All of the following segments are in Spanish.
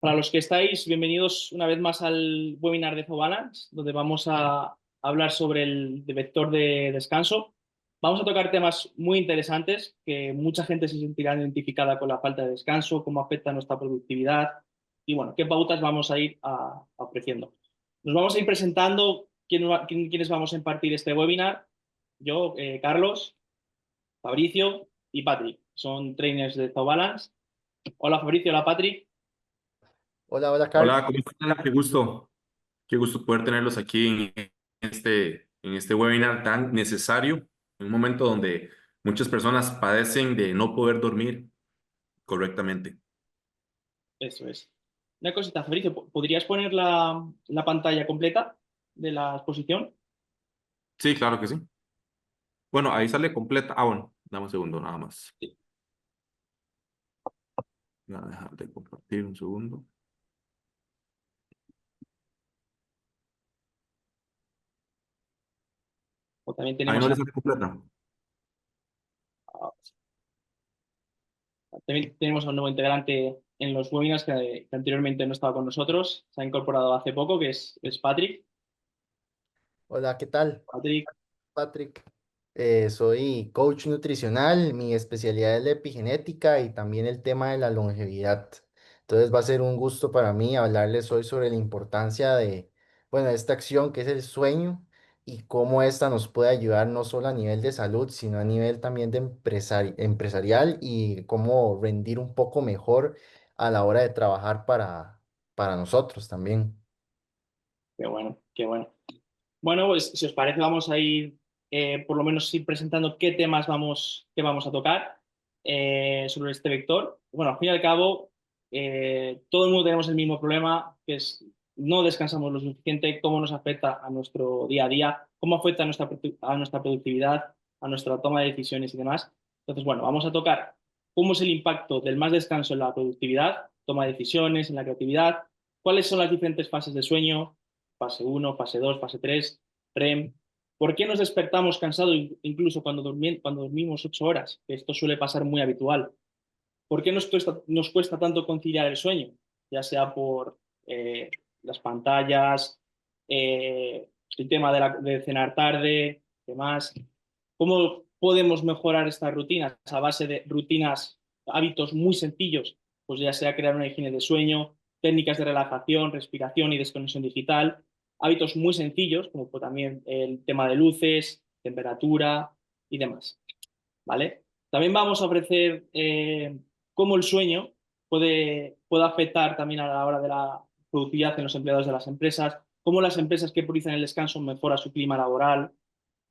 Para los que estáis, bienvenidos una vez más al webinar de Zobalance, donde vamos a hablar sobre el vector de descanso. Vamos a tocar temas muy interesantes que mucha gente se sentirá identificada con la falta de descanso, cómo afecta nuestra productividad y, bueno, qué pautas vamos a ir ofreciendo. Nos vamos a ir presentando quiénes vamos a impartir este webinar. Yo, Carlos, Fabricio y Patrick. Son trainers de Zobalance. Hola Fabricio, hola Patrick. Hola, hola, Carlos. Perfecto. Carlos. Hola, ¿cómo están? Qué gusto poder tenerlos aquí en este webinar tan necesario, en un momento donde muchas personas padecen de no poder dormir correctamente. Eso es. Una cosita, Fabricio, ¿podrías poner la pantalla completa de la exposición? Sí, claro que sí. Bueno, ahí sale completa. Ah, bueno, dame un segundo nada más. Sí. Voy a dejar de compartir un segundo. O también Ahí no tenemos le sale completa. a- a un nuevo integrante en los webinars que anteriormente no estaba con nosotros. Se ha incorporado hace poco, que es Patrick. Hola, ¿qué tal? Patrick, Patrick. Soy coach nutricional, mi especialidad es la epigenética y también el tema de la longevidad. Entonces va a ser un gusto para mí hablarles hoy sobre la importancia de, bueno, de esta acción que es el sueño y cómo esta nos puede ayudar no solo a nivel de salud, sino a nivel también de empresarial y cómo rendir un poco mejor a la hora de trabajar para nosotros también. qué bueno, qué bueno. Bueno, pues si os parece, vamos a ir por lo menos ir presentando qué vamos a tocar sobre este vector. Bueno, al fin y al cabo, todo el mundo tenemos el mismo problema, que es no descansamos lo suficiente, cómo nos afecta a nuestro día a día, cómo afecta a nuestra productividad, a nuestra toma de decisiones y demás. Entonces, bueno, vamos a tocar cómo es el impacto del más descanso en la productividad, toma de decisiones, en la creatividad, cuáles son las diferentes fases de sueño, fase uno, fase 2, fase 3, REM. ¿Por qué nos despertamos cansados incluso cuando dormimos 8 horas? Que esto suele pasar muy habitual. ¿Por qué nos cuesta tanto conciliar el sueño? Ya sea por las pantallas, el tema de cenar tarde, demás. ¿Cómo podemos mejorar estas rutinas a base de rutinas, hábitos muy sencillos? Pues ya sea crear una higiene de sueño, técnicas de relajación, respiración y desconexión digital, hábitos muy sencillos, como también el tema de luces, temperatura y demás. ¿Vale? También vamos a ofrecer cómo el sueño puede afectar también a la hora de la productividad en los empleados de las empresas, cómo las empresas que priorizan el descanso mejoran su clima laboral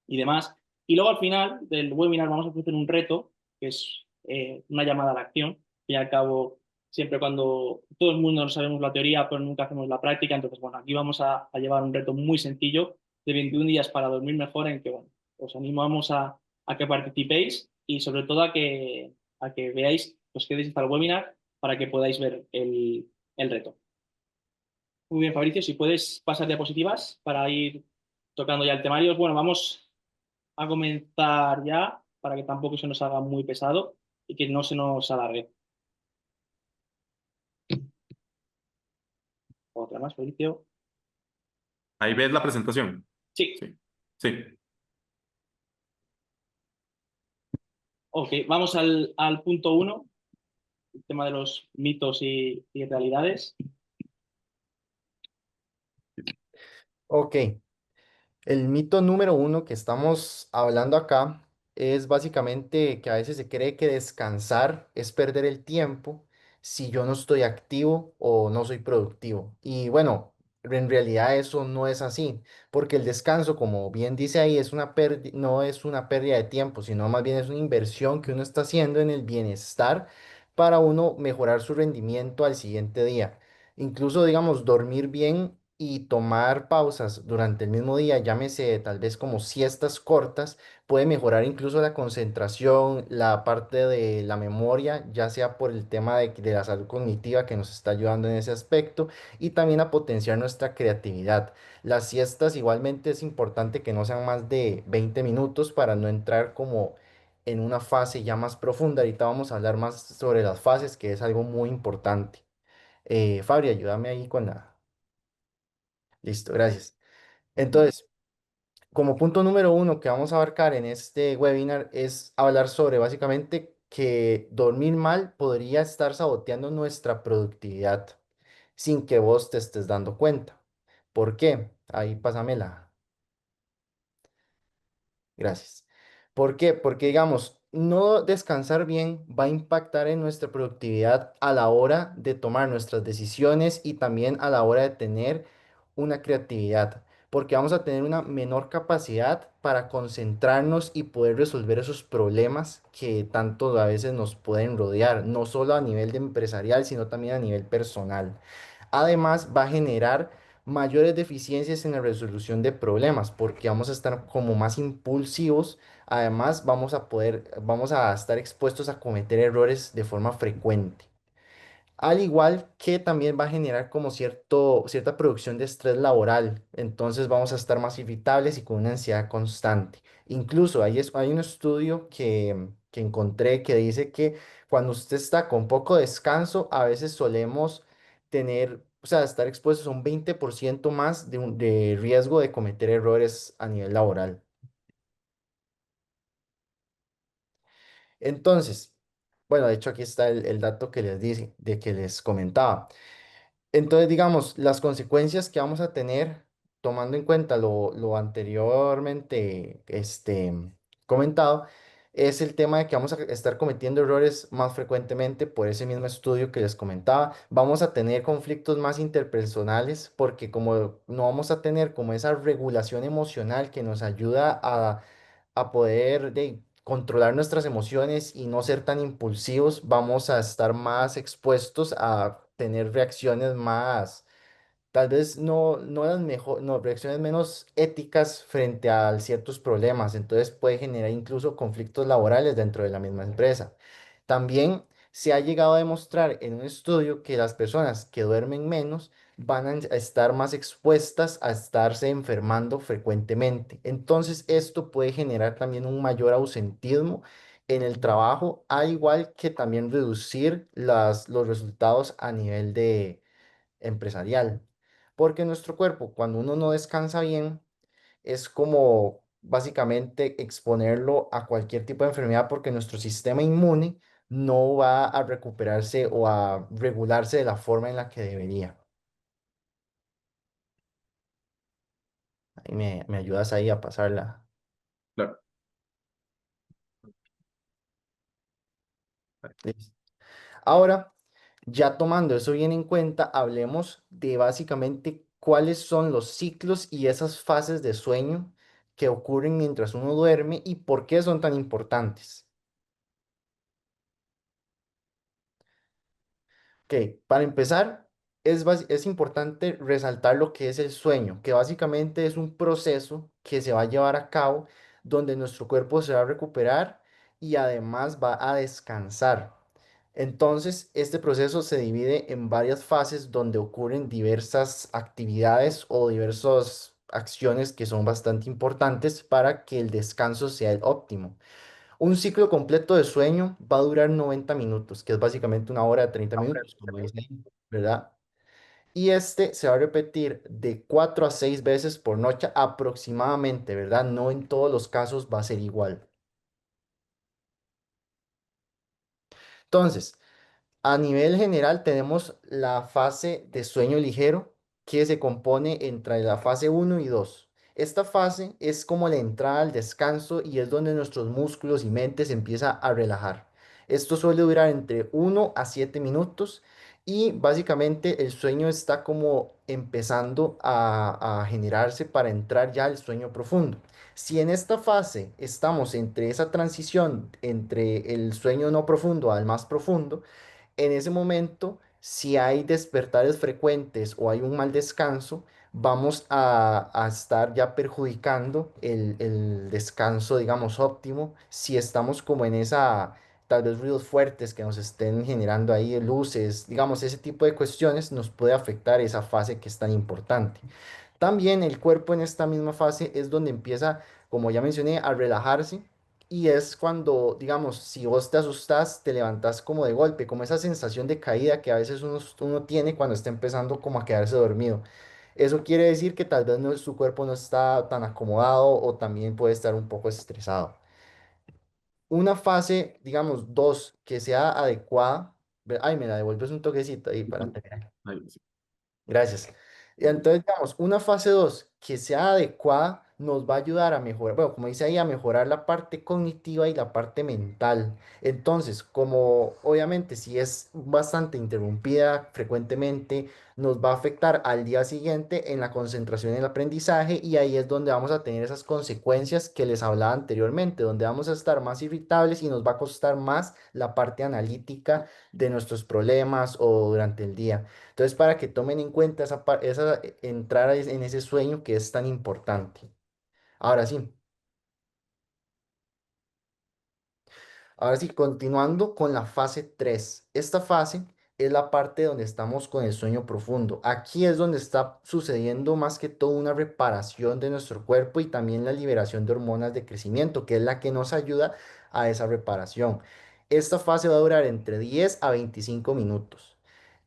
y demás. Y luego al final del webinar vamos a ofrecer un reto, que es una llamada a la acción, que al cabo siempre cuando todo el mundo no sabemos la teoría, pero nunca hacemos la práctica, entonces bueno, aquí vamos a llevar un reto muy sencillo de 21 días para dormir mejor en que bueno, os animamos a que participéis y sobre todo a que veáis, os quedéis hasta el webinar para que podáis ver el reto. Muy bien, Fabricio, si puedes pasar diapositivas para ir tocando ya el temario. Bueno, vamos a comenzar ya para que tampoco se nos haga muy pesado y que no se nos alargue. Otra más, Fabricio. Ahí ves la presentación. Sí, Sí, sí. ok, vamos al punto uno, el tema de los mitos y realidades. Ok. El mito número uno que estamos hablando acá es básicamente que a veces se cree que descansar es perder el tiempo si yo no estoy activo o no soy productivo. Y bueno, en realidad eso no es así, porque el descanso, como bien dice ahí, no es una pérdida de tiempo, sino más bien es una inversión que uno está haciendo en el bienestar para uno mejorar su rendimiento al siguiente día. Incluso, digamos, dormir bien y tomar pausas durante el mismo día, llámese tal vez como siestas cortas, puede mejorar incluso la concentración, la parte de la memoria, ya sea por el tema de la salud cognitiva que nos está ayudando en ese aspecto y también a potenciar nuestra creatividad. Las siestas igualmente es importante que no sean más de 20 minutos para no entrar como en una fase ya más profunda. Ahorita vamos a hablar más sobre las fases, que es algo muy importante. Fabri, ayúdame ahí con la... Listo, gracias. Entonces, como punto número uno que vamos a abarcar en este webinar es hablar sobre básicamente que dormir mal podría estar saboteando nuestra productividad sin que vos te estés dando cuenta. ¿Por qué? Ahí pásamela. Gracias. ¿Por qué? Porque, digamos, no descansar bien va a impactar en nuestra productividad a la hora de tomar nuestras decisiones y también a la hora de tener una creatividad, porque vamos a tener una menor capacidad para concentrarnos y poder resolver esos problemas que tanto a veces nos pueden rodear, no solo a nivel de empresarial, sino también a nivel personal. Además, va a generar mayores deficiencias en la resolución de problemas, porque vamos a estar como más impulsivos. Además, vamos a estar expuestos a cometer errores de forma frecuente. Al igual que también va a generar como cierta producción de estrés laboral. Entonces vamos a estar más irritables y con una ansiedad constante. Incluso hay un estudio que encontré que dice que cuando usted está con poco descanso, a veces solemos tener, o sea, estar expuestos a un 20% más de riesgo de cometer errores a nivel laboral. Entonces, bueno, de hecho aquí está el dato que les dice, de que les comentaba. Entonces, digamos, las consecuencias que vamos a tener, tomando en cuenta lo anteriormente comentado, es el tema de que vamos a estar cometiendo errores más frecuentemente por ese mismo estudio que les comentaba. Vamos a tener conflictos más interpersonales porque como no vamos a tener como esa regulación emocional que nos ayuda a poder controlar nuestras emociones y no ser tan impulsivos, vamos a estar más expuestos a tener reacciones más, tal vez no las mejor, no, reacciones menos éticas frente a ciertos problemas. Entonces puede generar incluso conflictos laborales dentro de la misma empresa. También se ha llegado a demostrar en un estudio que las personas que duermen menos van a estar más expuestas a estarse enfermando frecuentemente. Entonces esto puede generar también un mayor ausentismo en el trabajo, al igual que también reducir los resultados a nivel de empresarial. Porque nuestro cuerpo, cuando uno no descansa bien, es como básicamente exponerlo a cualquier tipo de enfermedad porque nuestro sistema inmune no va a recuperarse o a regularse de la forma en la que debería. Ahí me ayudas ahí a pasarla. Claro. Listo. Ahora, ya tomando eso bien en cuenta, hablemos de básicamente cuáles son los ciclos y esas fases de sueño que ocurren mientras uno duerme y por qué son tan importantes. Ok, para empezar, es importante resaltar lo que es el sueño, que básicamente es un proceso que se va a llevar a cabo donde nuestro cuerpo se va a recuperar y además va a descansar. Entonces, este proceso se divide en varias fases donde ocurren diversas actividades o diversas acciones que son bastante importantes para que el descanso sea el óptimo. Un ciclo completo de sueño va a durar 90 minutos, que es básicamente una hora de 30 minutos, como dice ahí, ¿verdad? Y este se va a repetir de 4 a 6 veces por noche aproximadamente, ¿verdad? No en todos los casos va a ser igual. Entonces, a nivel general tenemos la fase de sueño ligero que se compone entre la fase uno y 2. Esta fase es como la entrada al descanso y es donde nuestros músculos y mente se empieza a relajar. Esto suele durar entre 1 a 7 minutos y básicamente el sueño está como empezando a generarse para entrar ya al sueño profundo. Si en esta fase estamos entre esa transición entre el sueño no profundo al más profundo, en ese momento, si hay despertares frecuentes o hay un mal descanso, vamos a estar ya perjudicando el descanso, digamos, óptimo. Si estamos como en esa, tal vez ruidos fuertes que nos estén generando ahí, luces, digamos, ese tipo de cuestiones nos puede afectar esa fase que es tan importante. También el cuerpo en esta misma fase es donde empieza, como ya mencioné, a relajarse y es cuando, digamos, si vos te asustas, te levantas como de golpe, como esa sensación de caída que a veces uno tiene cuando está empezando como a quedarse dormido. Eso quiere decir que tal vez su cuerpo no está tan acomodado o también puede estar un poco estresado. Una fase, digamos, dos, que sea adecuada. Ay, me la devuelves un toquecito ahí para terminar. Ay, sí. Gracias. Y entonces, digamos, una fase 2 que sea adecuada nos va a ayudar a mejorar, bueno, como dice ahí, a mejorar la parte cognitiva y la parte mental. Entonces, como obviamente si es bastante interrumpida frecuentemente, nos va a afectar al día siguiente en la concentración y el aprendizaje y ahí es donde vamos a tener esas consecuencias que les hablaba anteriormente, donde vamos a estar más irritables y nos va a costar más la parte analítica de nuestros problemas o durante el día. Entonces, para que tomen en cuenta esa entrar en ese sueño que es tan importante. Ahora sí, ahora sí, continuando con la fase 3. Esta fase es la parte donde estamos con el sueño profundo. Aquí es donde está sucediendo más que todo una reparación de nuestro cuerpo y también la liberación de hormonas de crecimiento, que es la que nos ayuda a esa reparación. Esta fase va a durar entre 10 a 25 minutos.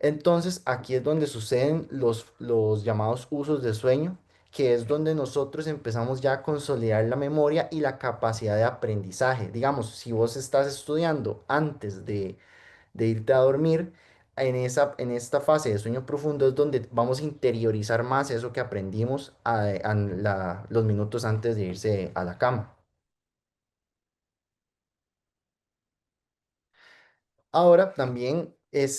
Entonces, aquí es donde suceden los llamados usos de sueño, que es donde nosotros empezamos ya a consolidar la memoria y la capacidad de aprendizaje. Digamos, si vos estás estudiando antes de irte a dormir, en esta fase de sueño profundo es donde vamos a interiorizar más eso que aprendimos los minutos antes de irse a la cama. Ahora también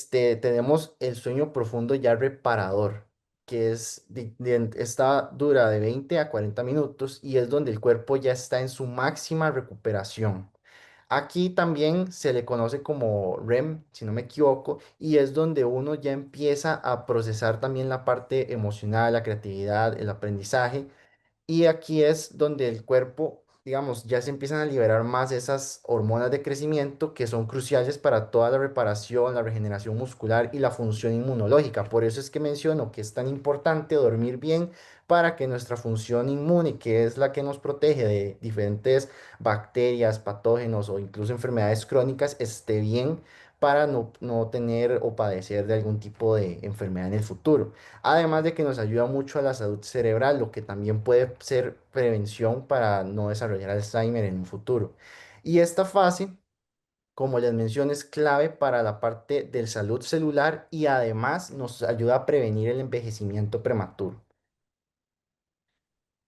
tenemos el sueño profundo ya reparador, que esta dura de 20 a 40 minutos y es donde el cuerpo ya está en su máxima recuperación. Aquí también se le conoce como REM, si no me equivoco, y es donde uno ya empieza a procesar también la parte emocional, la creatividad, el aprendizaje y aquí es donde el cuerpo, digamos, ya se empiezan a liberar más esas hormonas de crecimiento que son cruciales para toda la reparación, la regeneración muscular y la función inmunológica. Por eso es que menciono que es tan importante dormir bien para que nuestra función inmune, que es la que nos protege de diferentes bacterias, patógenos o incluso enfermedades crónicas, esté bien para no tener o padecer de algún tipo de enfermedad en el futuro. Además de que nos ayuda mucho a la salud cerebral, lo que también puede ser prevención para no desarrollar Alzheimer en un futuro. Y esta fase, como les mencioné, es clave para la parte de salud celular y además nos ayuda a prevenir el envejecimiento prematuro.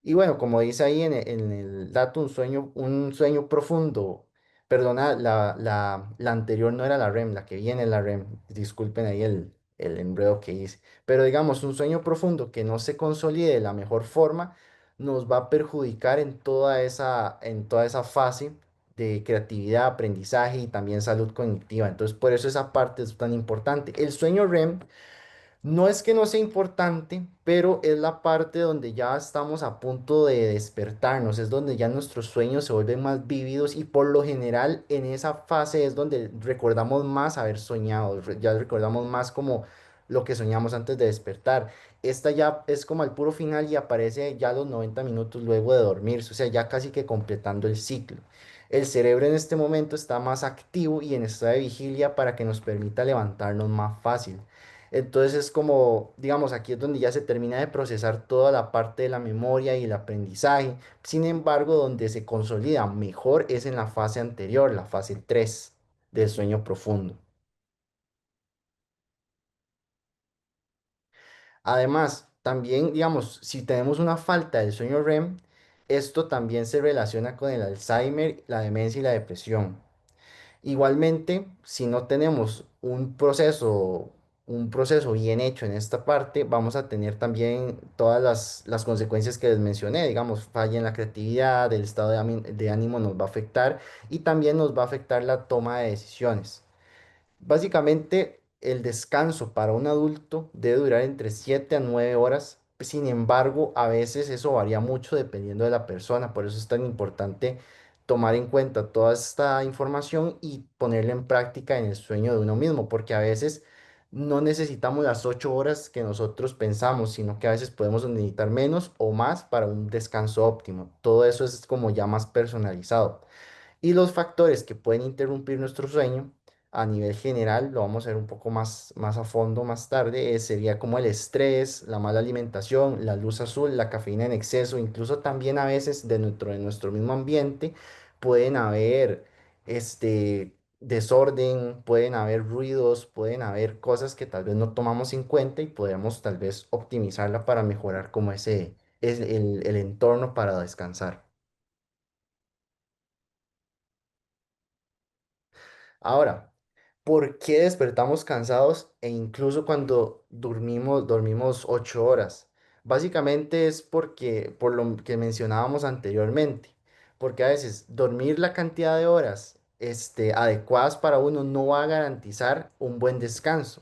Y bueno, como dice ahí en el dato, un sueño profundo. Perdona, la anterior no era la REM, la que viene es la REM. Disculpen ahí el enredo que hice. Pero digamos, un sueño profundo que no se consolide de la mejor forma nos va a perjudicar en toda esa fase de creatividad, aprendizaje y también salud cognitiva. Entonces, por eso esa parte es tan importante. El sueño REM no es que no sea importante, pero es la parte donde ya estamos a punto de despertarnos, es donde ya nuestros sueños se vuelven más vívidos y por lo general en esa fase es donde recordamos más haber soñado, ya recordamos más como lo que soñamos antes de despertar. Esta ya es como al puro final y aparece ya a los 90 minutos luego de dormirse, o sea, ya casi que completando el ciclo. El cerebro en este momento está más activo y en estado de vigilia para que nos permita levantarnos más fácil. Entonces es como, digamos, aquí es donde ya se termina de procesar toda la parte de la memoria y el aprendizaje. Sin embargo, donde se consolida mejor es en la fase anterior, la fase 3 del sueño profundo. Además, también, digamos, si tenemos una falta del sueño REM, esto también se relaciona con el Alzheimer, la demencia y la depresión. Igualmente, si no tenemos un proceso bien hecho en esta parte, vamos a tener también todas las consecuencias que les mencioné, digamos, falla en la creatividad, el estado de ánimo nos va a afectar y también nos va a afectar la toma de decisiones. Básicamente, el descanso para un adulto debe durar entre 7 a 9 horas. Sin embargo, a veces eso varía mucho dependiendo de la persona. Por eso es tan importante tomar en cuenta toda esta información y ponerla en práctica en el sueño de uno mismo, porque a veces no necesitamos las 8 horas que nosotros pensamos, sino que a veces podemos necesitar menos o más para un descanso óptimo. Todo eso es como ya más personalizado. Y los factores que pueden interrumpir nuestro sueño a nivel general, lo vamos a ver un poco más a fondo más tarde, sería como el estrés, la mala alimentación, la luz azul, la cafeína en exceso, incluso también a veces de nuestro mismo ambiente pueden haber desorden, pueden haber ruidos, pueden haber cosas que tal vez no tomamos en cuenta y podemos tal vez optimizarla para mejorar como ese es el entorno para descansar. Ahora, ¿por qué despertamos cansados e incluso cuando dormimos 8 horas? Básicamente es porque, por lo que mencionábamos anteriormente, porque a veces dormir la cantidad de horas adecuadas para uno no va a garantizar un buen descanso,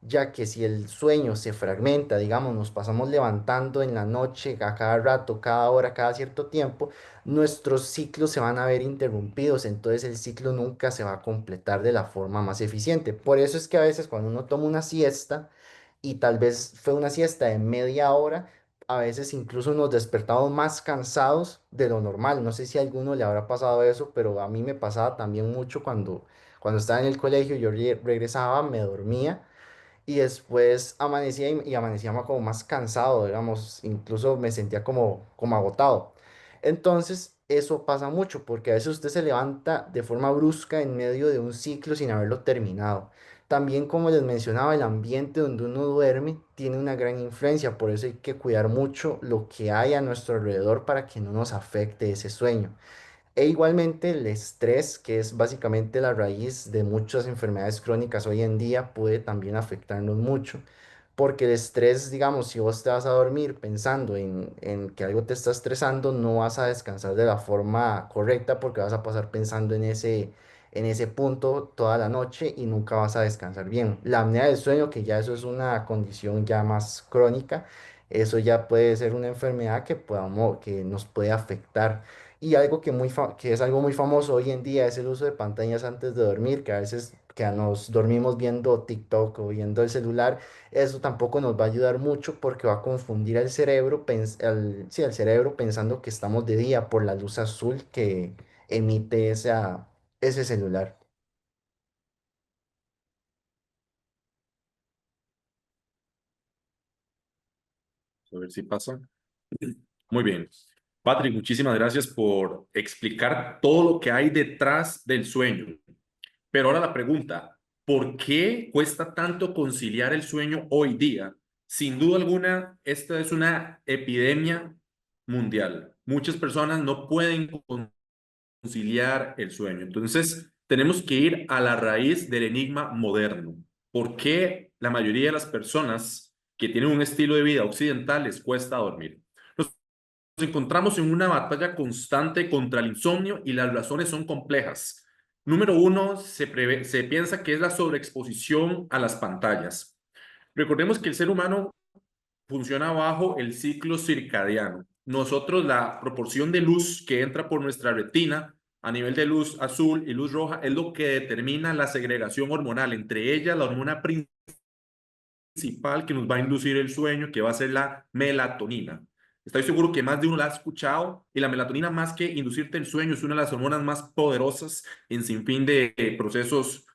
ya que si el sueño se fragmenta, digamos, nos pasamos levantando en la noche a cada rato, cada hora, cada cierto tiempo, nuestros ciclos se van a ver interrumpidos, entonces el ciclo nunca se va a completar de la forma más eficiente. Por eso es que a veces cuando uno toma una siesta y tal vez fue una siesta de media hora, a veces incluso nos despertamos más cansados de lo normal. No sé si a alguno le habrá pasado eso, pero a mí me pasaba también mucho cuando estaba en el colegio, yo regresaba, me dormía y después amanecía y amanecía como más cansado, digamos, incluso me sentía como agotado. Entonces, eso pasa mucho porque a veces usted se levanta de forma brusca en medio de un ciclo sin haberlo terminado. También, como les mencionaba, el ambiente donde uno duerme tiene una gran influencia, por eso hay que cuidar mucho lo que hay a nuestro alrededor para que no nos afecte ese sueño. E igualmente el estrés, que es básicamente la raíz de muchas enfermedades crónicas hoy en día, puede también afectarnos mucho. Porque el estrés, digamos, si vos te vas a dormir pensando en que algo te está estresando, no vas a descansar de la forma correcta porque vas a pasar pensando en ese punto toda la noche y nunca vas a descansar bien. La apnea del sueño, que ya eso es una condición ya más crónica, eso ya puede ser una enfermedad que nos puede afectar. Y algo que es algo muy famoso hoy en día es el uso de pantallas antes de dormir, que a veces que nos dormimos viendo TikTok o viendo el celular, eso tampoco nos va a ayudar mucho porque va a confundir al cerebro, sí, al cerebro pensando que estamos de día por la luz azul que emite ese celular. A ver si pasa. Muy bien. Patrick, muchísimas gracias por explicar todo lo que hay detrás del sueño. Pero ahora la pregunta, ¿por qué cuesta tanto conciliar el sueño hoy día? Sin duda alguna, esta es una epidemia mundial. Muchas personas no pueden conciliar el sueño. Entonces, tenemos que ir a la raíz del enigma moderno. ¿Por qué la mayoría de las personas que tienen un estilo de vida occidental les cuesta dormir? Nos encontramos en una batalla constante contra el insomnio y las razones son complejas. Número uno, se piensa que es la sobreexposición a las pantallas. Recordemos que el ser humano funciona bajo el ciclo circadiano. Nosotros, la proporción de luz que entra por nuestra retina a nivel de luz azul y luz roja es lo que determina la segregación hormonal, entre ellas la hormona principal que nos va a inducir el sueño, que va a ser la melatonina. Estoy seguro que más de uno la ha escuchado y la melatonina, más que inducirte el sueño, es una de las hormonas más poderosas en sinfín de procesos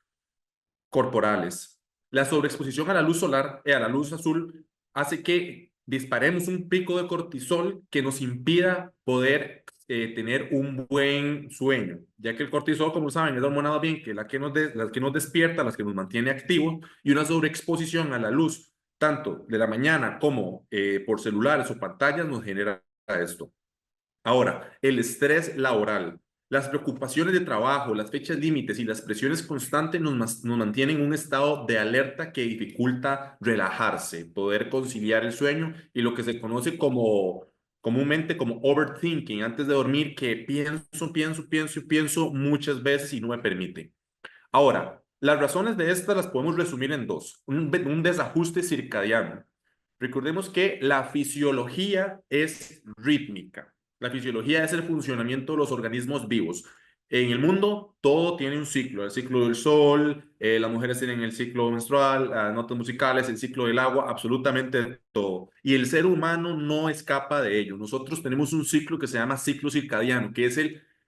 corporales. La sobreexposición a la luz solar, a la luz azul, hace que disparemos un pico de cortisol que nos impida poder tener un buen sueño, ya que el cortisol, como saben, es la hormona más bien que la que nos despierta, la que nos mantiene activos, y una sobreexposición a la luz, tanto de la mañana como por celulares o pantallas, nos genera esto. Ahora, el estrés laboral, las preocupaciones de trabajo, las fechas límites y las presiones constantes nos mantienen en un estado de alerta que dificulta relajarse, poder conciliar el sueño y lo que se conoce comúnmente como overthinking antes de dormir, que pienso muchas veces y no me permite. Ahora, las razones de estas las podemos resumir en dos. Un desajuste circadiano. Recordemos que la fisiología es rítmica. La fisiología es el funcionamiento de los organismos vivos. En el mundo todo tiene un ciclo, el ciclo del sol, las mujeres tienen el ciclo menstrual, las notas musicales, el ciclo del agua, absolutamente todo. Y el ser humano no escapa de ello. Nosotros tenemos un ciclo que se llama ciclo circadiano, que es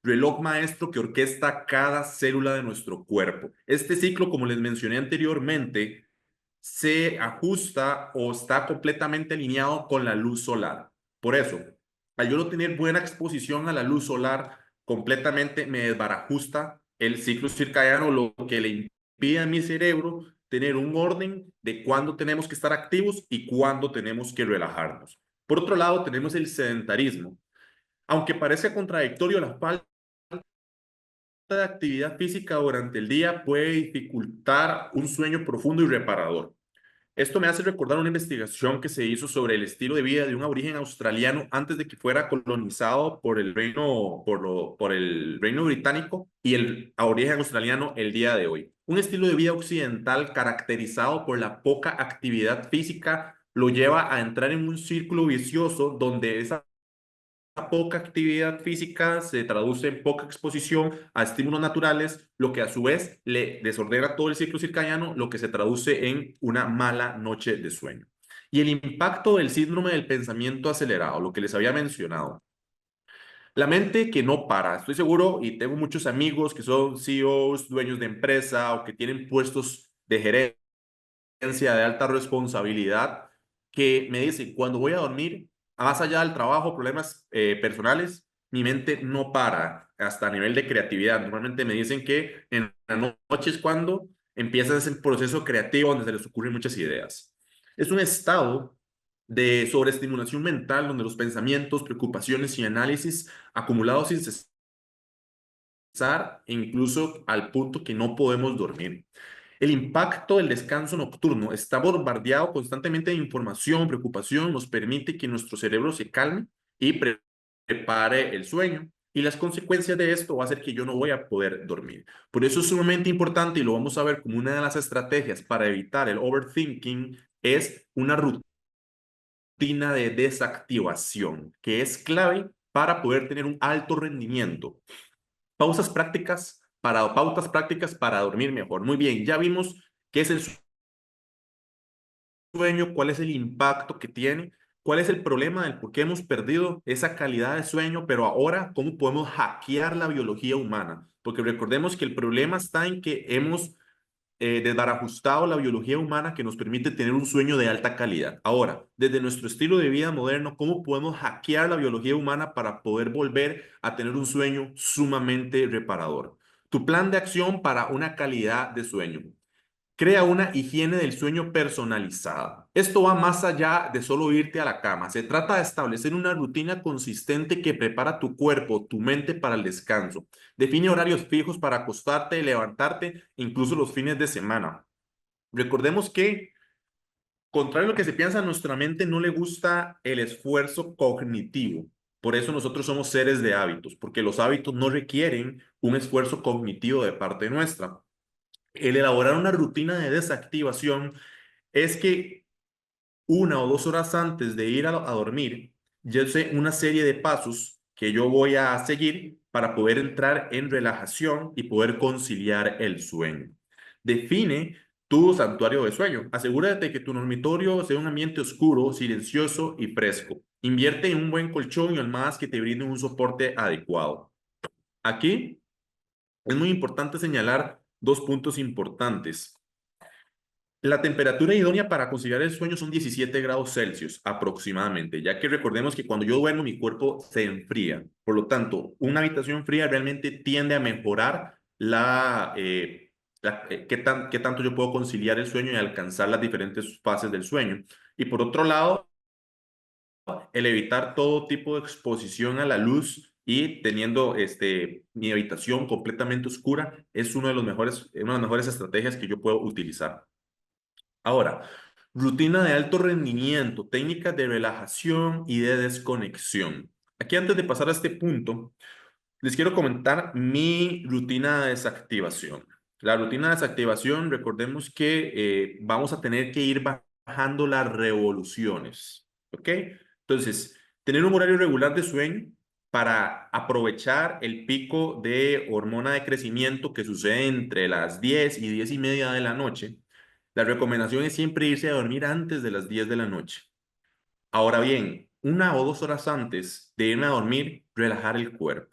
reloj maestro que orquesta cada célula de nuestro cuerpo. Este ciclo, como les mencioné anteriormente, se ajusta o está completamente alineado con la luz solar. Por eso, al yo no tener buena exposición a la luz solar, completamente me desbarajusta el ciclo circadiano, lo que le impide a mi cerebro tener un orden de cuándo tenemos que estar activos y cuándo tenemos que relajarnos. Por otro lado, tenemos el sedentarismo. Aunque parece contradictorio, la falta de actividad física durante el día puede dificultar un sueño profundo y reparador. Esto me hace recordar una investigación que se hizo sobre el estilo de vida de un aborigen australiano antes de que fuera colonizado por el por el reino británico y el aborigen australiano el día de hoy. Un estilo de vida occidental caracterizado por la poca actividad física lo lleva a entrar en un círculo vicioso donde esa poca actividad física se traduce en poca exposición a estímulos naturales, lo que a su vez le desordena todo el ciclo circadiano, lo que se traduce en una mala noche de sueño. Y el impacto del síndrome del pensamiento acelerado, lo que les había mencionado. La mente que no para, estoy seguro y tengo muchos amigos que son CEOs, dueños de empresa o que tienen puestos de gerencia de alta responsabilidad que me dicen, cuando voy a dormir, más allá del trabajo, problemas personales, mi mente no para hasta a nivel de creatividad. Normalmente me dicen que en la noche es cuando empieza ese proceso creativo donde se les ocurren muchas ideas. Es un estado de sobreestimulación mental donde los pensamientos, preocupaciones y análisis acumulados sin cesar, e incluso al punto que no podemos dormir. El impacto del descanso nocturno está bombardeado constantemente de información, preocupación, nos permite que nuestro cerebro se calme y prepare el sueño. Y las consecuencias de esto va a ser que yo no voy a poder dormir. Por eso es sumamente importante y lo vamos a ver como una de las estrategias para evitar el overthinking es una rutina de desactivación, que es clave para poder tener un alto rendimiento. Pautas prácticas para dormir mejor. Muy bien, ya vimos qué es el sueño, cuál es el impacto que tiene, cuál es el problema del por qué hemos perdido esa calidad de sueño, pero ahora, ¿cómo podemos hackear la biología humana? Porque recordemos que el problema está en que hemos desbarajustado la biología humana que nos permite tener un sueño de alta calidad. Ahora, desde nuestro estilo de vida moderno, ¿cómo podemos hackear la biología humana para poder volver a tener un sueño sumamente reparador? Tu plan de acción para una calidad de sueño. Crea una higiene del sueño personalizada. Esto va más allá de solo irte a la cama. Se trata de establecer una rutina consistente que prepara tu cuerpo, tu mente para el descanso. Define horarios fijos para acostarte y levantarte, incluso los fines de semana. Recordemos que, contrario a lo que se piensa, a nuestra mente no le gusta el esfuerzo cognitivo. Por eso nosotros somos seres de hábitos, porque los hábitos no requieren un esfuerzo cognitivo de parte nuestra. El elaborar una rutina de desactivación es que 1 o 2 horas antes de ir a dormir, yo sé una serie de pasos que yo voy a seguir para poder entrar en relajación y poder conciliar el sueño. Define tu santuario de sueño. Asegúrate que tu dormitorio sea un ambiente oscuro, silencioso y fresco. Invierte en un buen colchón y almohadas que te brinden un soporte adecuado. Aquí es muy importante señalar 2 puntos importantes. La temperatura idónea para conciliar el sueño son 17 grados Celsius aproximadamente, ya que recordemos que cuando yo duermo mi cuerpo se enfría. Por lo tanto, una habitación fría realmente tiende a mejorar qué tanto yo puedo conciliar el sueño y alcanzar las diferentes fases del sueño. Y por otro lado, el evitar todo tipo de exposición a la luz y teniendo mi habitación completamente oscura es una de las mejores estrategias que yo puedo utilizar. Ahora, rutina de alto rendimiento, técnicas de relajación y de desconexión. Aquí antes de pasar a este punto, les quiero comentar mi rutina de desactivación. La rutina de desactivación, recordemos que vamos a tener que ir bajando las revoluciones, ¿ok? Entonces, tener un horario regular de sueño para aprovechar el pico de hormona de crecimiento que sucede entre las 10 y 10 y media de la noche. La recomendación es siempre irse a dormir antes de las 10 de la noche. Ahora bien, 1 o 2 horas antes de irme a dormir, relajar el cuerpo.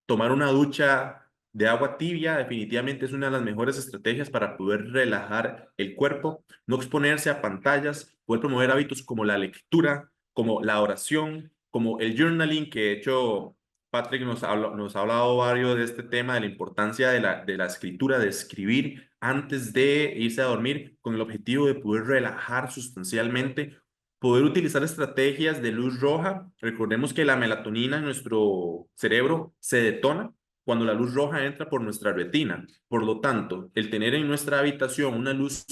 Tomar una ducha de agua tibia definitivamente es una de las mejores estrategias para poder relajar el cuerpo, no exponerse a pantallas, poder promover hábitos como la lectura, como la oración, como el journaling, que de hecho Patrick nos ha hablado varios de este tema, de la importancia de la escritura, de escribir antes de irse a dormir, con el objetivo de poder relajar sustancialmente, poder utilizar estrategias de luz roja. Recordemos que la melatonina en nuestro cerebro se detona cuando la luz roja entra por nuestra retina. Por lo tanto, el tener en nuestra habitación una luz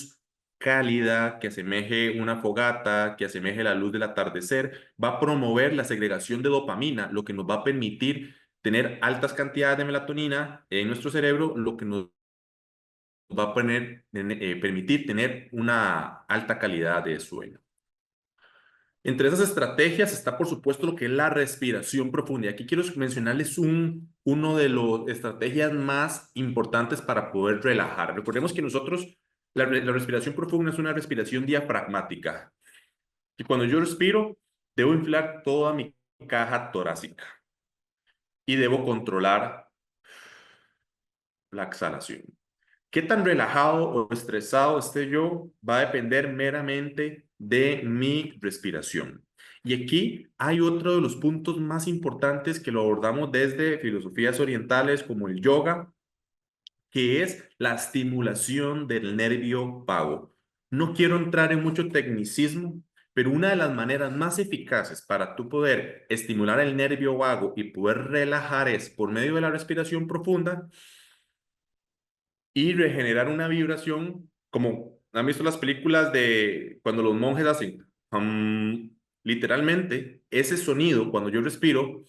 cálida, que asemeje una fogata, que asemeje la luz del atardecer, va a promover la segregación de dopamina, lo que nos va a permitir tener altas cantidades de melatonina en nuestro cerebro, lo que nos va a permitir tener una alta calidad de sueño. Entre esas estrategias está, por supuesto, lo que es la respiración profunda. Y aquí quiero mencionarles uno de las estrategias más importantes para poder relajar. Recordemos que nosotros, la respiración profunda es una respiración diafragmática. Y cuando yo respiro, debo inflar toda mi caja torácica y debo controlar la exhalación. Qué tan relajado o estresado esté yo va a depender meramente de mi respiración. Y aquí hay otro de los puntos más importantes que lo abordamos desde filosofías orientales como el yoga, que es la estimulación del nervio vago. No quiero entrar en mucho tecnicismo, pero una de las maneras más eficaces para tú poder estimular el nervio vago y poder relajar es por medio de la respiración profunda y regenerar una vibración, como han visto las películas de cuando los monjes hacen, literalmente, ese sonido, cuando yo respiro,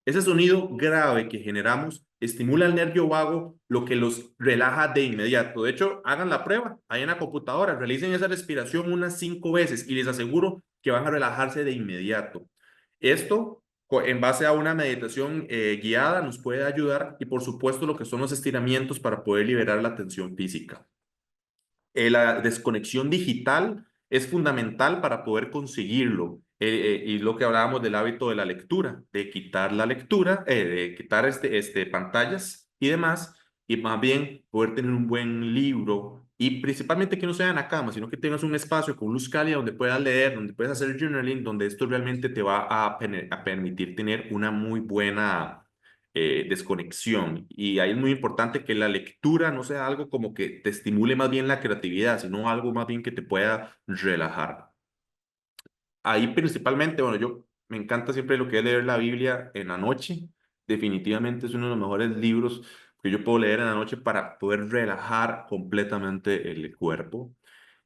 ese sonido grave que generamos estimula el nervio vago, lo que los relaja de inmediato. De hecho, hagan la prueba ahí en la computadora, realicen esa respiración unas 5 veces y les aseguro que van a relajarse de inmediato. Esto, en base a una meditación guiada, nos puede ayudar y, por supuesto, lo que son los estiramientos para poder liberar la tensión física. La desconexión digital es fundamental para poder conseguirlo. Y lo que hablábamos del hábito de la lectura, de quitar la lectura, de quitar pantallas y demás, y más bien poder tener un buen libro y principalmente que no sea en la cama, sino que tengas un espacio con luz cálida donde puedas leer, donde puedas hacer journaling, donde esto realmente te va a permitir tener una muy buena desconexión. Y ahí es muy importante que la lectura no sea algo como que te estimule más bien la creatividad, sino algo más bien que te pueda relajar. Ahí principalmente, bueno, yo me encanta siempre lo que es leer la Biblia en la noche. Definitivamente es uno de los mejores libros que yo puedo leer en la noche para poder relajar completamente el cuerpo.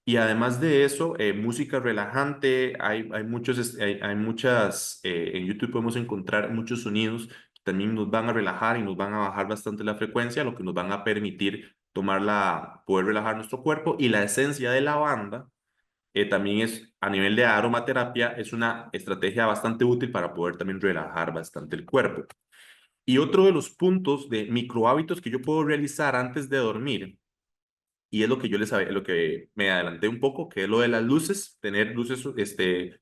Y además de eso, música relajante, hay muchos, hay muchas, en YouTube podemos encontrar muchos sonidos que también nos van a relajar y nos van a bajar bastante la frecuencia, lo que nos van a permitir poder relajar nuestro cuerpo. Y la esencia de la banda también es, a nivel de aromaterapia, es una estrategia bastante útil para poder también relajar bastante el cuerpo. Y otro de los puntos de microhábitos que yo puedo realizar antes de dormir y es lo que yo les sabía, lo que me adelanté un poco, que es lo de las luces, tener luces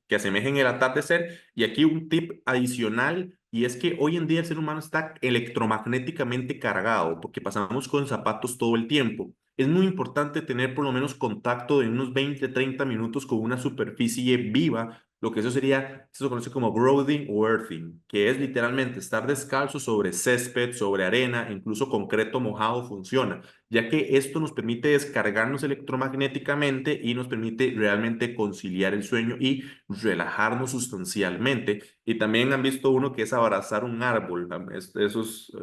que asemejen el atardecer. Y aquí un tip adicional, y es que hoy en día el ser humano está electromagnéticamente cargado, porque pasamos con zapatos todo el tiempo. Es muy importante tener por lo menos contacto de unos 20-30 minutos con una superficie viva, lo que eso se conoce como grounding o earthing, que es literalmente estar descalzo sobre césped, sobre arena, incluso concreto mojado funciona, ya que esto nos permite descargarnos electromagnéticamente y nos permite realmente conciliar el sueño y relajarnos sustancialmente. Y también han visto uno que es abrazar un árbol.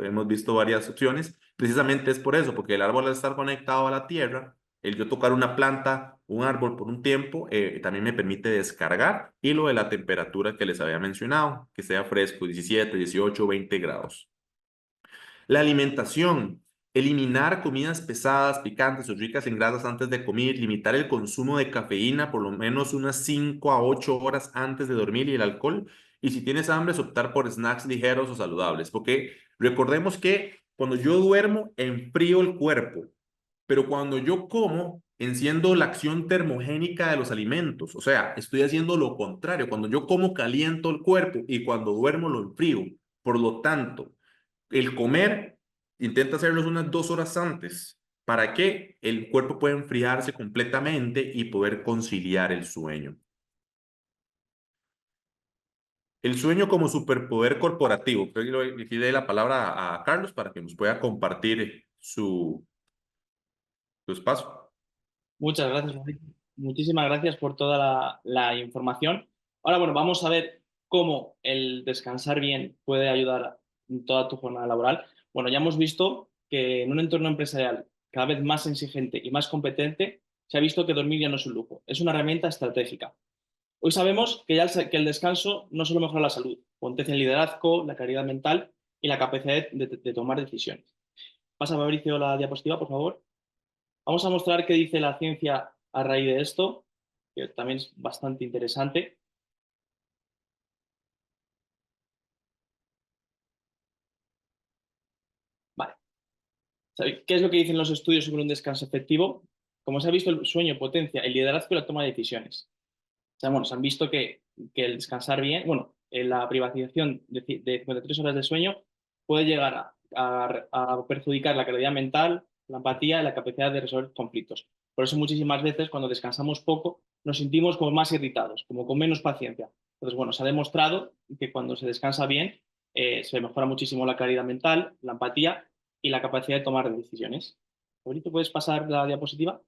Hemos visto varias opciones. Precisamente es por eso, porque el árbol al estar conectado a la tierra, el yo tocar una planta, un árbol por un tiempo, también me permite descargar. Y lo de la temperatura que les había mencionado, que sea fresco, 17, 18, 20 grados. La alimentación, eliminar comidas pesadas, picantes o ricas en grasas antes de comer, limitar el consumo de cafeína por lo menos unas 5 a 8 horas antes de dormir y el alcohol. Y si tienes hambre, es optar por snacks ligeros o saludables, porque recordemos que cuando yo duermo, enfrío el cuerpo. pero cuando yo como, enciendo la acción termogénica de los alimentos, o sea, estoy haciendo lo contrario. Cuando yo como, caliento el cuerpo y cuando duermo, lo enfrío. Por lo tanto, el comer, intenta hacerlo unas 2 horas antes para que el cuerpo pueda enfriarse completamente y poder conciliar el sueño. El sueño como superpoder corporativo. Creo que aquí le doy la palabra a Carlos para que nos pueda compartir su espacio. Muchas gracias, Mauricio. Muchísimas gracias por toda la información. Ahora, bueno, vamos a ver cómo el descansar bien puede ayudar en toda tu jornada laboral. Bueno, ya hemos visto que en un entorno empresarial cada vez más exigente y más competente, se ha visto que dormir ya no es un lujo, es una herramienta estratégica. Hoy sabemos que, que el descanso no solo mejora la salud, potencia el liderazgo, la claridad mental y la capacidad de tomar decisiones. Pasa, Mauricio, la diapositiva, por favor. Vamos a mostrar qué dice la ciencia a raíz de esto, que también es bastante interesante. Vale. ¿Qué es lo que dicen los estudios sobre un descanso efectivo? Como se ha visto, el sueño potencia el liderazgo y la toma de decisiones. O sea, bueno, se han visto que el descansar bien, bueno, en la privatización de 53 horas de sueño puede llegar a perjudicar la calidad mental, la empatía y la capacidad de resolver conflictos. Por eso muchísimas veces cuando descansamos poco nos sentimos como más irritados, como con menos paciencia. Entonces, bueno, se ha demostrado que cuando se descansa bien se mejora muchísimo la calidad mental, la empatía y la capacidad de tomar decisiones. Ahorita puedes pasar la diapositiva.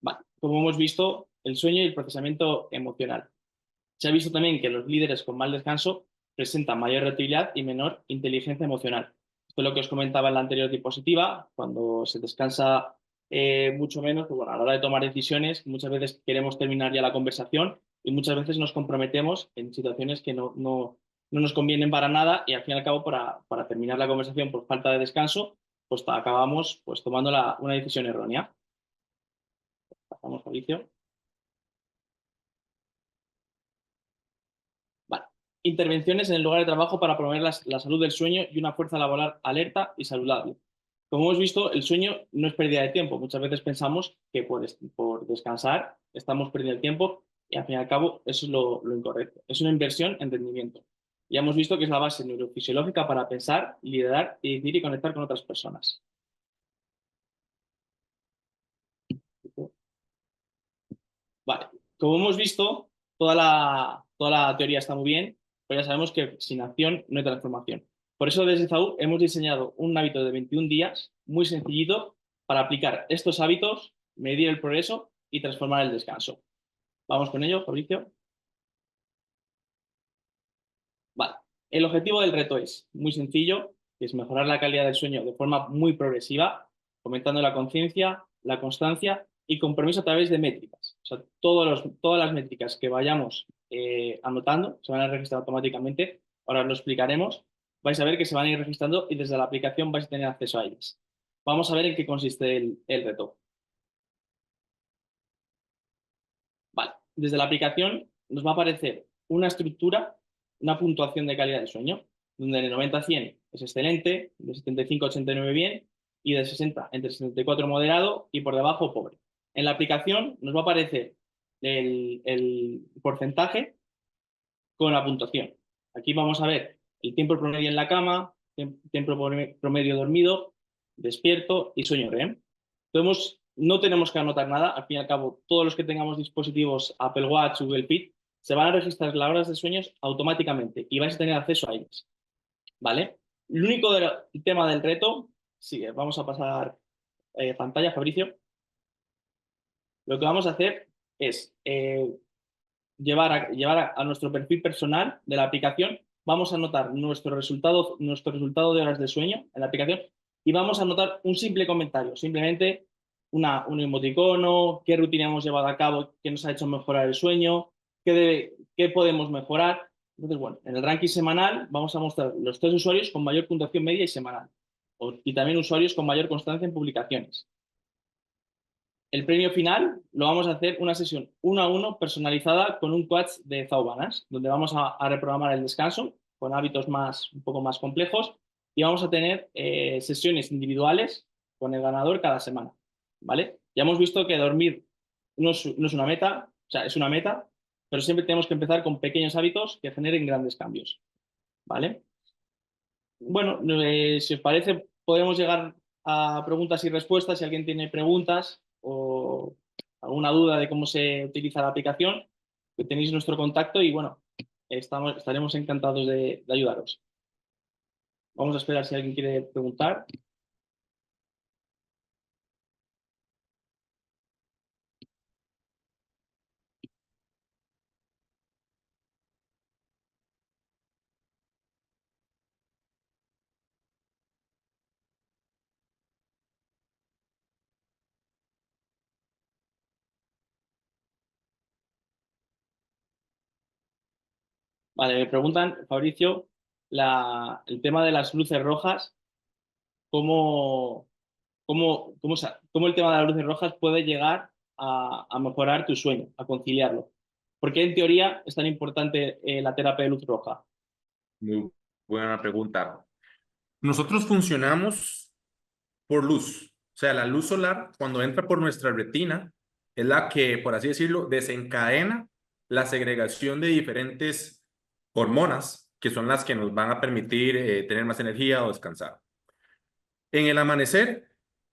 Vale. Como hemos visto, el sueño y el procesamiento emocional. Se ha visto también que los líderes con mal descanso presentan mayor reactividad y menor inteligencia emocional. Esto es lo que os comentaba en la anterior diapositiva. Cuando se descansa mucho menos, pues bueno, a la hora de tomar decisiones, muchas veces queremos terminar ya la conversación y muchas veces nos comprometemos en situaciones que no nos convienen para nada y al fin y al cabo para terminar la conversación por falta de descanso, pues acabamos pues, tomando una decisión errónea. Pasamos, Fabricio. Vale. Intervenciones en el lugar de trabajo para promover la salud del sueño y una fuerza laboral alerta y saludable. Como hemos visto, el sueño no es pérdida de tiempo. Muchas veces pensamos que por descansar estamos perdiendo el tiempo y al fin y al cabo eso es lo incorrecto. Es una inversión en rendimiento. Ya hemos visto que es la base neurofisiológica para pensar, liderar y decidir y conectar con otras personas. Vale. Como hemos visto, toda la teoría está muy bien, pero ya sabemos que sin acción no hay transformación. Por eso desde ZAU hemos diseñado un hábito de 21 días muy sencillito para aplicar estos hábitos, medir el progreso y transformar el descanso. Vamos con ello, Fabricio. Vale. El objetivo del reto es muy sencillo, que es mejorar la calidad del sueño de forma muy progresiva, aumentando la conciencia, la constancia y compromiso a través de métricas. O sea, todas las métricas que vayamos anotando se van a registrar automáticamente. Ahora lo explicaremos. Vais a ver que se van a ir registrando y desde la aplicación vais a tener acceso a ellas. Vamos a ver en qué consiste el reto. Vale. Desde la aplicación nos va a aparecer una estructura, una puntuación de calidad de sueño, donde de 90 a 100 es excelente, de 75 a 89 bien y de 60 entre 64 moderado y por debajo pobre. En la aplicación nos va a aparecer el porcentaje con la puntuación. Aquí vamos a ver el tiempo promedio en la cama, tiempo promedio dormido, despierto y sueño REM. Entonces, no tenemos que anotar nada. Al fin y al cabo, todos los que tengamos dispositivos Apple Watch, Google Fit, se van a registrar las horas de sueños automáticamente y vais a tener acceso a ellas. ¿Vale? El único tema del reto, sí, vamos a pasar pantalla, Fabricio. Lo que vamos a hacer es llevar a nuestro perfil personal de la aplicación, vamos a anotar nuestro resultado de horas de sueño en la aplicación y vamos a anotar un simple comentario, simplemente un emoticono, qué rutina hemos llevado a cabo, qué nos ha hecho mejorar el sueño, qué podemos mejorar. Entonces, bueno, en el ranking semanal vamos a mostrar los 3 usuarios con mayor puntuación media y semanal y también usuarios con mayor constancia en publicaciones. El premio final lo vamos a hacer una sesión 1 a 1 personalizada con un coach de Zaubanas, donde vamos a reprogramar el descanso con hábitos un poco más complejos y vamos a tener sesiones individuales con el ganador cada semana, ¿vale? Ya hemos visto que dormir no es una meta, o sea, es una meta, pero siempre tenemos que empezar con pequeños hábitos que generen grandes cambios, ¿vale? Bueno, si os parece, podemos llegar a preguntas y respuestas. Si alguien tiene preguntas o alguna duda de cómo se utiliza la aplicación, que tenéis nuestro contacto y bueno, estaremos encantados de ayudaros. Vamos a esperar si alguien quiere preguntar. Vale, me preguntan, Fabricio, el tema de las luces rojas, ¿cómo, cómo el tema de las luces rojas puede llegar a mejorar tu sueño, a conciliarlo? ¿Por qué en teoría es tan importante la terapia de luz roja? Muy buena pregunta. Nosotros funcionamos por luz. O sea, la luz solar, cuando entra por nuestra retina, es la que, por así decirlo, desencadena la segregación de diferentes hormonas, que son las que nos van a permitir tener más energía o descansar. En el amanecer,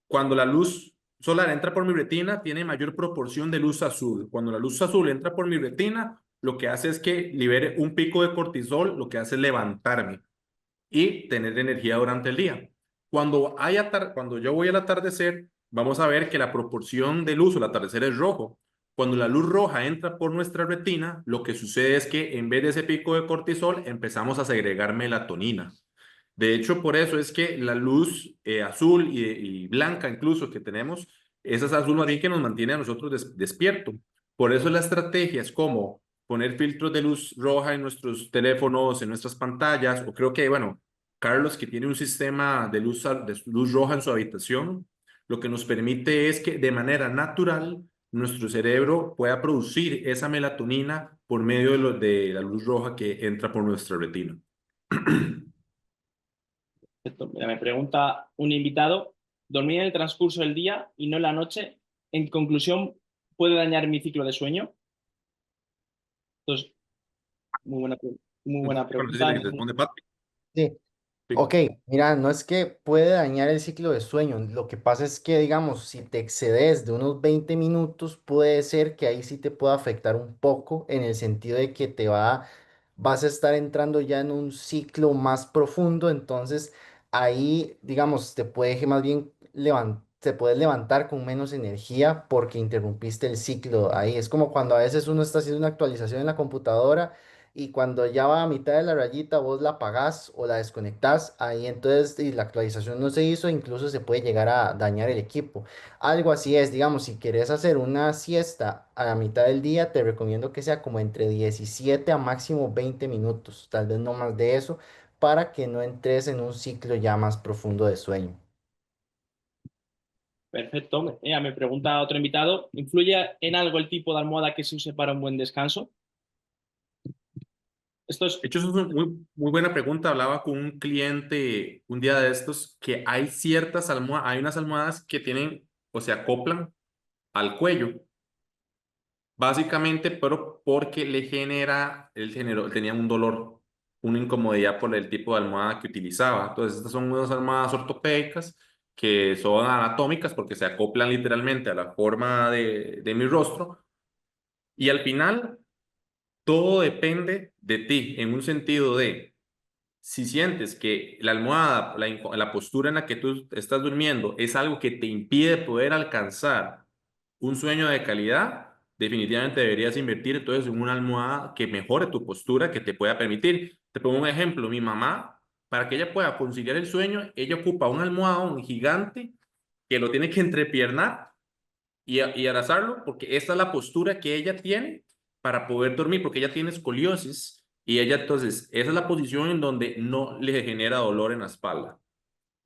cuando la luz solar entra por mi retina, tiene mayor proporción de luz azul. Cuando la luz azul entra por mi retina, lo que hace es que libere un pico de cortisol, lo que hace es levantarme y tener energía durante el día. Cuando yo voy al atardecer, vamos a ver que la proporción de luz, o el atardecer es rojo. Cuando la luz roja entra por nuestra retina, lo que sucede es que en vez de ese pico de cortisol, empezamos a segregar melatonina. De hecho, por eso es que la luz azul y blanca incluso que tenemos, esa es azul más bien que nos mantiene a nosotros despiertos. Por eso la estrategia es como poner filtros de luz roja en nuestros teléfonos, en nuestras pantallas, o creo que, bueno, Carlos, que tiene un sistema de luz roja en su habitación, lo que nos permite es que de manera natural nuestro cerebro pueda producir esa melatonina por medio de la luz roja que entra por nuestra retina. Mira, me pregunta un invitado, ¿dormir en el transcurso del día y no en la noche, en conclusión, puede dañar mi ciclo de sueño? Entonces, muy buena Bueno, no sé si pregunta. le responde Patrick. Sí. Sí. Ok, mira, no es que puede dañar el ciclo de sueño, lo que pasa es que, digamos, si te excedes de unos 20 minutos, puede ser que ahí sí te pueda afectar un poco en el sentido de que vas a estar entrando ya en un ciclo más profundo, entonces ahí, digamos, más bien te puedes levantar con menos energía porque interrumpiste el ciclo ahí. Es como cuando a veces uno está haciendo una actualización en la computadora y cuando ya va a mitad de la rayita vos la apagás o la desconectás, ahí entonces y la actualización no se hizo, incluso se puede llegar a dañar el equipo. Algo así es, digamos, si quieres hacer una siesta a la mitad del día, te recomiendo que sea como entre 17 a máximo 20 minutos, tal vez no más de eso, para que no entres en un ciclo ya más profundo de sueño. Perfecto. Mira, me pregunta otro invitado, ¿influye en algo el tipo de almohada que se use para un buen descanso? Esto es De hecho, eso es una muy buena pregunta. Hablaba con un cliente un día de estos que hay ciertas almohadas, hay unas almohadas que tienen o se acoplan al cuello, básicamente, pero porque él tenía un dolor, una incomodidad por el tipo de almohada que utilizaba. Entonces, estas son unas almohadas ortopédicas que son anatómicas porque se acoplan literalmente a la forma de mi rostro y al final todo depende de ti en un sentido de si sientes que la almohada, la postura en la que tú estás durmiendo es algo que te impide poder alcanzar un sueño de calidad, definitivamente deberías invertir entonces en una almohada que mejore tu postura, que te pueda permitir. Te pongo un ejemplo, mi mamá, para que ella pueda conciliar el sueño, ella ocupa un almohadón gigante que lo tiene que entrepiernar y abrazarlo, porque esta es la postura que ella tiene para poder dormir, porque ella tiene escoliosis y ella entonces, esa es la posición en donde no le genera dolor en la espalda.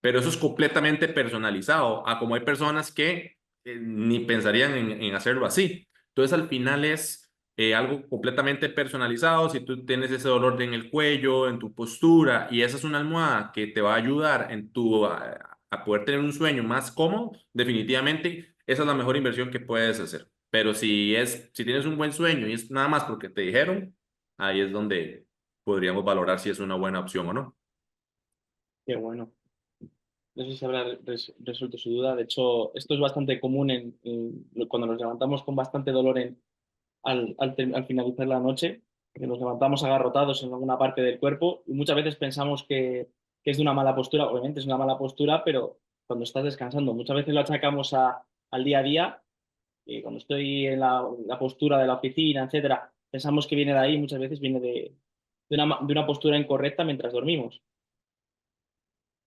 Pero eso es completamente personalizado, a como hay personas que ni pensarían en hacerlo así. Entonces, al final es algo completamente personalizado. Si tú tienes ese dolor en el cuello, en tu postura, y esa es una almohada que te va a ayudar a poder tener un sueño más cómodo, definitivamente esa es la mejor inversión que puedes hacer. Pero si tienes un buen sueño y es nada más porque te dijeron, ahí es donde podríamos valorar si es una buena opción o no. Qué bueno. No sé si habrá resuelto su duda. De hecho, esto es bastante común cuando nos levantamos con bastante dolor al finalizar la noche, que nos levantamos agarrotados en alguna parte del cuerpo y muchas veces pensamos que es de una mala postura. Obviamente es una mala postura, pero cuando estás descansando, muchas veces lo achacamos al día a día. Y cuando estoy en la postura de la oficina, etcétera, pensamos que viene de ahí, muchas veces viene de una postura incorrecta mientras dormimos.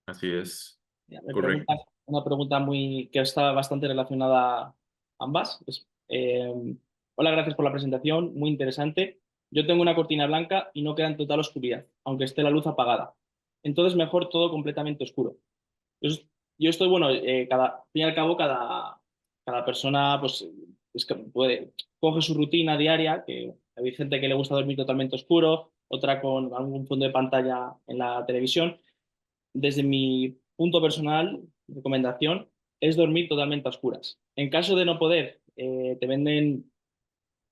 Así es, Ya, me preguntas correcto. una pregunta que está bastante relacionada a ambas. Hola, gracias por la presentación, muy interesante. Yo tengo una cortina blanca y no queda en total oscuridad, aunque esté la luz apagada. Entonces, mejor todo completamente oscuro. Yo estoy, bueno, al fin y al cabo, cada persona pues, coge su rutina diaria, que hay gente que le gusta dormir totalmente oscuro, otra con algún fondo de pantalla en la televisión. Desde mi punto personal, recomendación es dormir totalmente a oscuras. En caso de no poder, te venden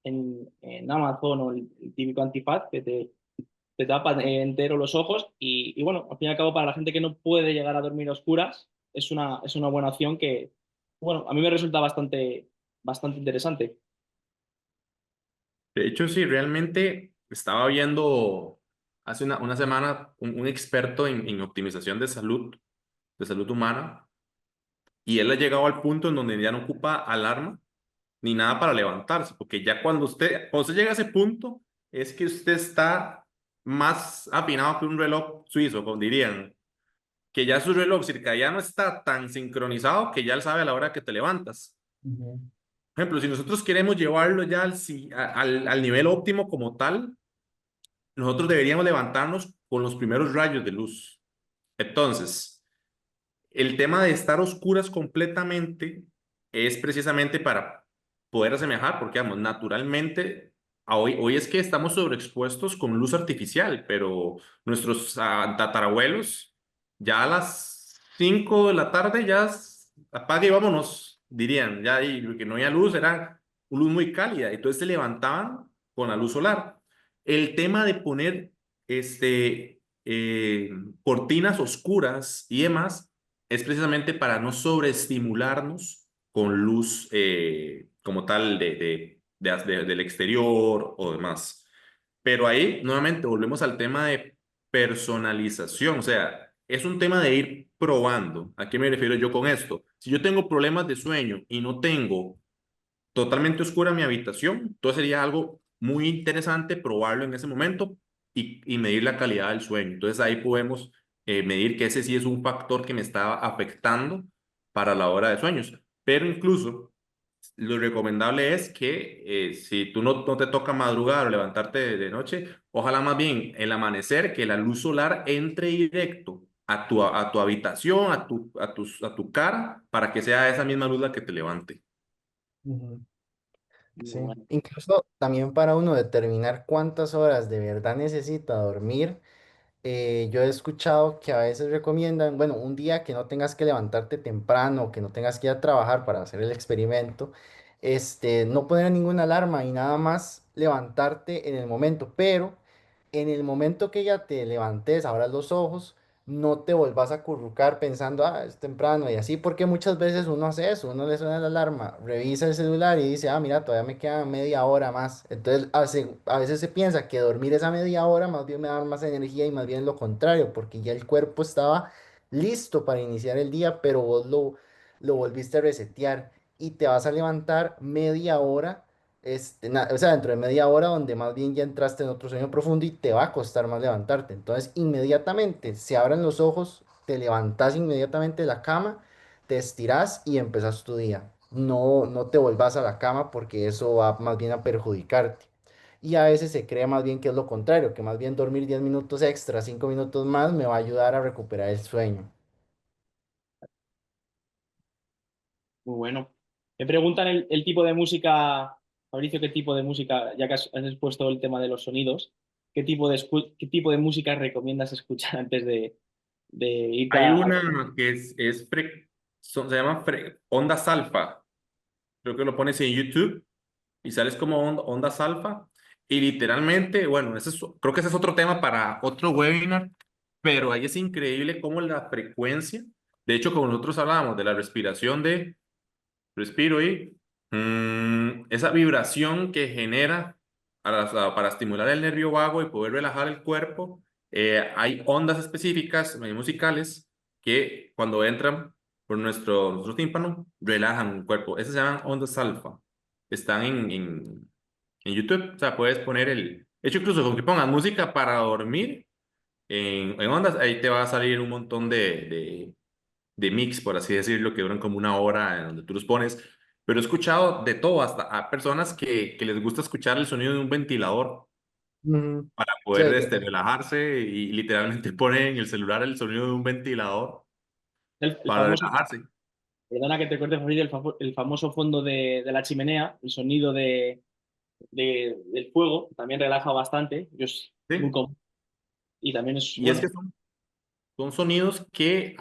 en Amazon o el típico antifaz que te tapa entero los ojos y bueno, al fin y al cabo para la gente que no puede llegar a dormir a oscuras es una buena opción que, bueno, a mí me resulta bastante interesante. De hecho, sí, realmente estaba viendo hace una semana un experto en optimización de salud humana, y él ha llegado al punto en donde ya no ocupa alarma ni nada para levantarse, porque ya cuando usted llega a ese punto, es que usted está más afinado que un reloj suizo, como dirían, que ya su reloj circadiano está tan sincronizado que ya él sabe a la hora que te levantas. Ujú, Por ejemplo, si nosotros queremos llevarlo ya al nivel óptimo como tal, nosotros deberíamos levantarnos con los primeros rayos de luz. Entonces, el tema de estar oscuras completamente es precisamente para poder asemejar, porque, vamos, naturalmente, hoy es que estamos sobreexpuestos con luz artificial, pero nuestros tatarabuelos ya a las 5 de la tarde apague y vámonos, dirían, ya y que no había luz, era una luz muy cálida, entonces se levantaban con la luz solar. El tema de poner eh, cortinas oscuras y demás es precisamente para no sobreestimularnos con luz como tal del exterior o demás. Pero ahí, nuevamente, volvemos al tema de personalización. O sea, es un tema de ir probando. ¿A qué me refiero yo con esto? Si yo tengo problemas de sueño y no tengo totalmente oscura mi habitación, entonces sería algo muy interesante probarlo en ese momento y medir la calidad del sueño. Entonces ahí podemos medir que ese sí es un factor que me está afectando para la hora de sueños. Pero incluso lo recomendable es que si tú no te toca madrugar o levantarte de noche, ojalá más bien el amanecer, que la luz solar entre directo a tu habitación, a tu cara, para que sea esa misma luz la que te levante. ujú. Muy Sí, bueno. incluso también para uno determinar cuántas horas de verdad necesita dormir. Yo he escuchado que a veces recomiendan, bueno, un día que no tengas que levantarte temprano, que no tengas que ir a trabajar para hacer el experimento, no poner ninguna alarma y nada más levantarte en el momento, pero en el momento que ya te levantes, abras los ojos, no te vuelvas a acurrucar pensando, ah, es temprano y así, porque muchas veces uno hace eso, uno le suena la alarma, revisa el celular y dice, ah, mira, todavía me queda media hora más. Entonces, a veces se piensa que dormir esa media hora más bien me da más energía y más bien lo contrario, porque ya el cuerpo estaba listo para iniciar el día, pero vos lo volviste a resetear y te vas a levantar media hora o sea, dentro de media hora donde más bien ya entraste en otro sueño profundo y te va a costar más levantarte. Entonces, inmediatamente se abren los ojos, te levantas inmediatamente de la cama, te estiras y empezás tu día. No, no te vuelvas a la cama porque eso va más bien a perjudicarte. Y a veces se cree más bien que es lo contrario, que más bien dormir 10 minutos extra, 5 minutos más, me va a ayudar a recuperar el sueño. Muy bueno. Me preguntan el tipo de música Fabricio, ¿qué tipo de música, ya que has expuesto el tema de los sonidos, qué tipo de música recomiendas escuchar antes de irte Hay a... una que se llama ondas alfa. Creo que lo pones en YouTube y sales como ondas alfa. Y literalmente, bueno, creo que ese es otro tema para otro webinar, pero ahí es increíble cómo la frecuencia, de hecho, como nosotros hablábamos de la respiración de respiro y esa vibración que genera para estimular el nervio vago y poder relajar el cuerpo, hay ondas específicas musicales que cuando entran por nuestro tímpano relajan el cuerpo. Esas se llaman ondas alfa. Están en YouTube. O sea, puedes poner De hecho, incluso con que pongas música para dormir en ondas, ahí te va a salir un montón de mix, por así decirlo, que duran como una hora en donde tú los pones. Pero he escuchado de todo, hasta a personas que les gusta escuchar el sonido de un ventilador Ujú. para Sí, poder relajarse y literalmente ponen en el celular el sonido de un ventilador el para famoso, relajarse. perdona que te corte, Fabricio, el famoso fondo de la chimenea, el sonido del fuego, también relaja bastante, es muy ¿Sí? común. Y también es, Y es bueno, que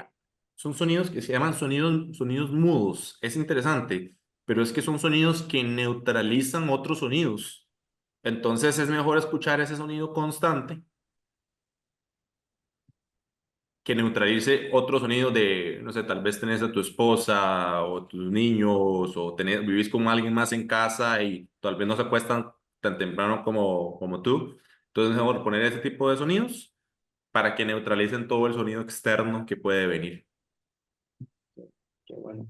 son sonidos que se llaman sonidos mudos. Es interesante, pero es que son sonidos que neutralizan otros sonidos. Entonces es mejor escuchar ese sonido constante que neutralice otro sonido de, no sé, tal vez tenés a tu esposa o tus niños o vivís con alguien más en casa y tal vez no se acuestan tan temprano como tú. Entonces es mejor poner ese tipo de sonidos para que neutralicen todo el sonido externo que puede venir. qué bueno.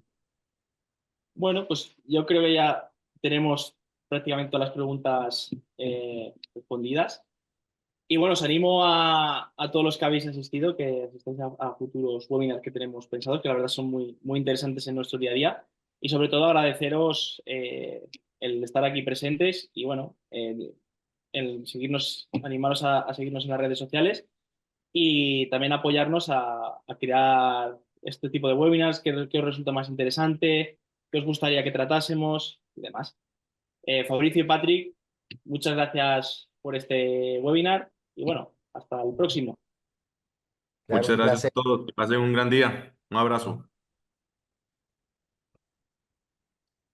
Bueno, pues yo creo que ya tenemos prácticamente todas las preguntas respondidas. Y bueno, os animo a todos los que habéis asistido, que asistáis a futuros webinars que tenemos pensados, que la verdad son muy, muy interesantes en nuestro día a día. Y sobre todo agradeceros el estar aquí presentes y bueno, el seguirnos, animaros a seguirnos en las redes sociales y también apoyarnos a crear este tipo de webinars que os resulta más interesante, que os gustaría que tratásemos y demás. Fabricio y Patrick, muchas gracias por este webinar y bueno, hasta el próximo. claro, Muchas un gracias a placer. todos. Que pasen un gran día. Un abrazo.